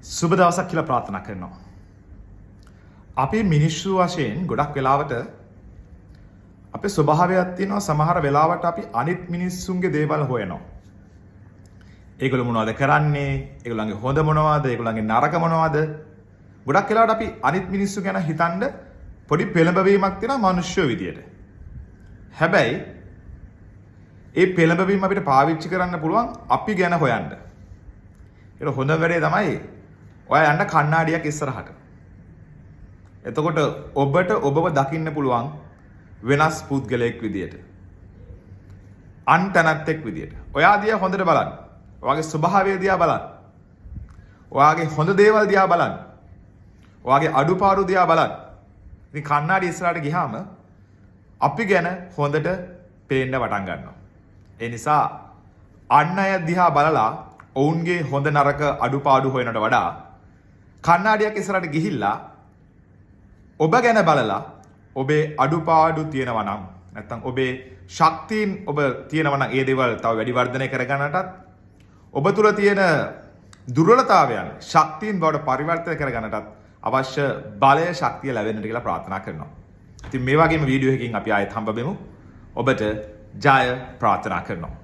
සුබ දවසක් කියලා ප්‍රාර්ථනා කරනවා. අපි මිනිස්සු වශයෙන් ගොඩක් වෙලාවට අපේ ස්වභාවයක් තියෙනවා. සමහර වෙලාවට අපි අනිත් මිනිස්සුන්ගේ දේවල් හොයනවා. ඒගොල්ලෝ මොනවද කරන්නේ? ඒගොල්ලන්ගේ හොඳ මොනවද? ඒගොල්ලන්ගේ නරක මොනවද? ගොඩක් වෙලාවට අපි අනිත් මිනිස්සු ගැන හිතන්න පොඩි පෙළඹවීමක් තියෙනවා මිනිස්සු විදියට. හැබැයි ඒ පෙළඹවීම අපිට පාවිච්චි කරන්න පුළුවන් අපි ගැන හොයන්න. ඒක හොඳ වැඩේ තමයි ඔයා යන්න කණ්ණාඩියක් ඉස්සරහට. එතකොට ඔබට ඔබව දකින්න පුළුවන් වෙනස් පුද්ගලයෙක් විදියට. අන්තනත්තෙක් විදියට. ඔයා දිහා හොඳට බලන්න. ඔයාගේ ස්වභාවය දිහා බලන්න. ඔයාගේ හොඳ දේවල් දිහා බලන්න. ඔයාගේ අඩුපාඩු දිහා බලන්න. ඉතින් කණ්ණාඩිය ඉස්සරහට ගියාම අපි ගැන හොඳට පේන්න පටන් ගන්නවා. ඒ නිසා අන් අය දිහා බලලා ඔවුන්ගේ හොඳ නරක අඩුපාඩු හොයනට වඩා කණ්ණාඩියක් ඉස්සරහට ගිහිල්ලා ඔබ ගැන බලලා ඔබේ අඩුපාඩු තියෙනවා නම් නැත්නම් ඔබේ ශක්තියින් ඔබ තියෙනවා නම් ඒ දේවල් තව වැඩි වර්ධනය කරගන්නටත් ඔබ තුල තියෙන දුර්වලතාවයන් ශක්තියින් බවට පරිවර්තනය කරගන්නටත් අවශ්‍ය බලය ශක්තිය ලැබෙන්නට කියලා ප්‍රාර්ථනා කරනවා. ඉතින් මේ වගේම වීඩියෝ එකකින් අපි ආයෙත් හම්බ වෙමු. ඔබට ජය ප්‍රාර්ථනා කරනවා.